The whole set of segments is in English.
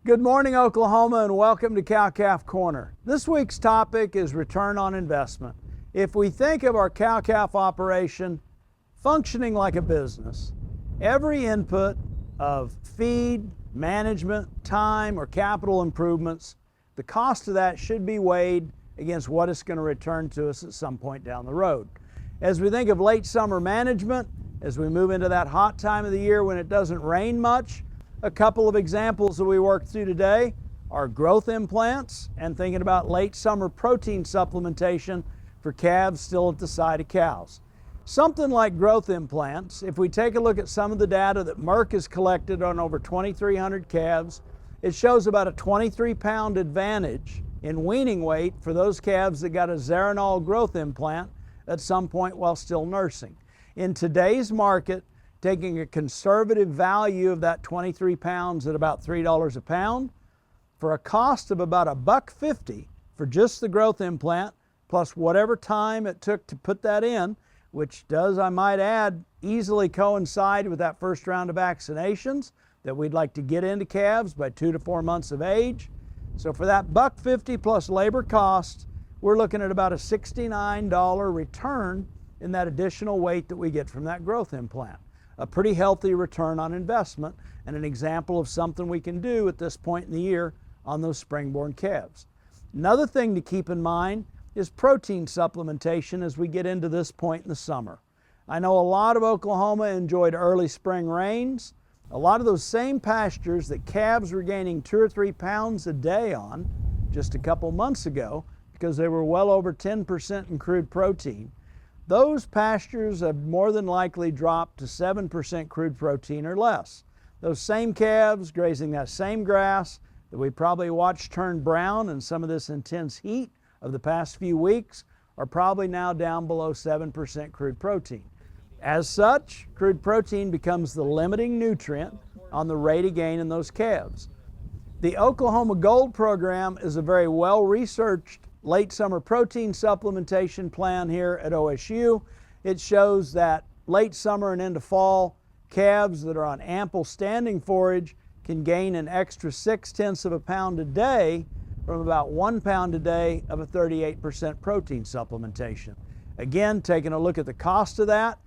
Good morning, Oklahoma, and welcome to Cow-Calf Corner. This week's topic is return on investment. If we think of our cow-calf operation functioning like a business, every input of feed, management, time, or capital improvements, the cost of that should be weighed against what it's going to return to us at some point down the road. As we think of late summer management, as we move into that hot time of the year when it doesn't rain much, a couple of examples that we worked through today are growth implants and thinking about late summer protein supplementation for calves still at the side of cows. Something like growth implants, if we take a look at some of the data that Merck has collected on over 2,300 calves, it shows about a 23-pound advantage in weaning weight for those calves that got a Zeranol growth implant at some point while still nursing. In today's market, taking a conservative value of that 23 pounds at about $3 a pound, for a cost of about $1.50 for just the growth implant, plus whatever time it took to put that in, which does, I might add, easily coincide with that first round of vaccinations that we'd like to get into calves by 2 to 4 months of age. So for that $1.50 plus labor cost, we're looking at about a $69 return in that additional weight that we get from that growth implant. A pretty healthy return on investment and an example of something we can do at this point in the year on those spring-born calves. Another thing to keep in mind is protein supplementation as we get into this point in the summer. I know a lot of Oklahoma enjoyed early spring rains. A lot of those same pastures that calves were gaining 2 or 3 pounds a day on just a couple months ago because they were well over 10% in crude protein, those pastures have more than likely dropped to 7% crude protein or less. Those same calves grazing that same grass that we probably watched turn brown in some of this intense heat of the past few weeks are probably now down below 7% crude protein. As such, crude protein becomes the limiting nutrient on the rate of gain in those calves. The Oklahoma Gold program is a very well-researched late summer protein supplementation plan here at OSU. It shows that late summer and into fall, calves that are on ample standing forage can gain an extra 0.6 of a pound a day from about 1 pound a day of a 38% protein supplementation. Again, taking a look at the cost of that,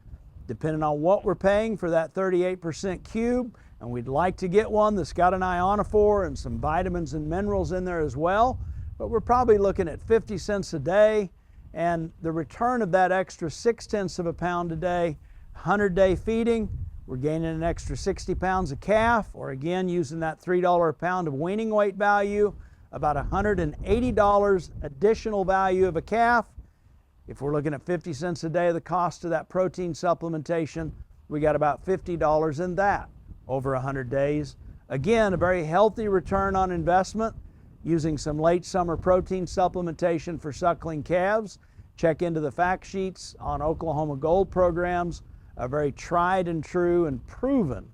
depending on what we're paying for that 38% cube, and we'd like to get one that's got an ionophore and some vitamins and minerals in there as well, but we're probably looking at 50 cents a day, and the return of that extra 0.6 of a pound a day, 100-day feeding, we're gaining an extra 60 pounds of calf, or again, using that $3 a pound of weaning weight value, about $180 additional value of a calf. If we're looking at 50 cents a day of the cost of that protein supplementation, we got about $50 in that over 100 days. Again, a very healthy return on investment using some late summer protein supplementation for suckling calves. Check into the fact sheets on Oklahoma Gold programs, a very tried and true and proven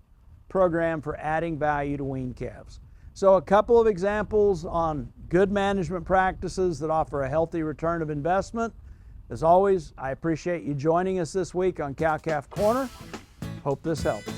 program for adding value to weaned calves. So a couple of examples on good management practices that offer a healthy return of investment. As always, I appreciate you joining us this week on Cow-Calf Corner. Hope this helps.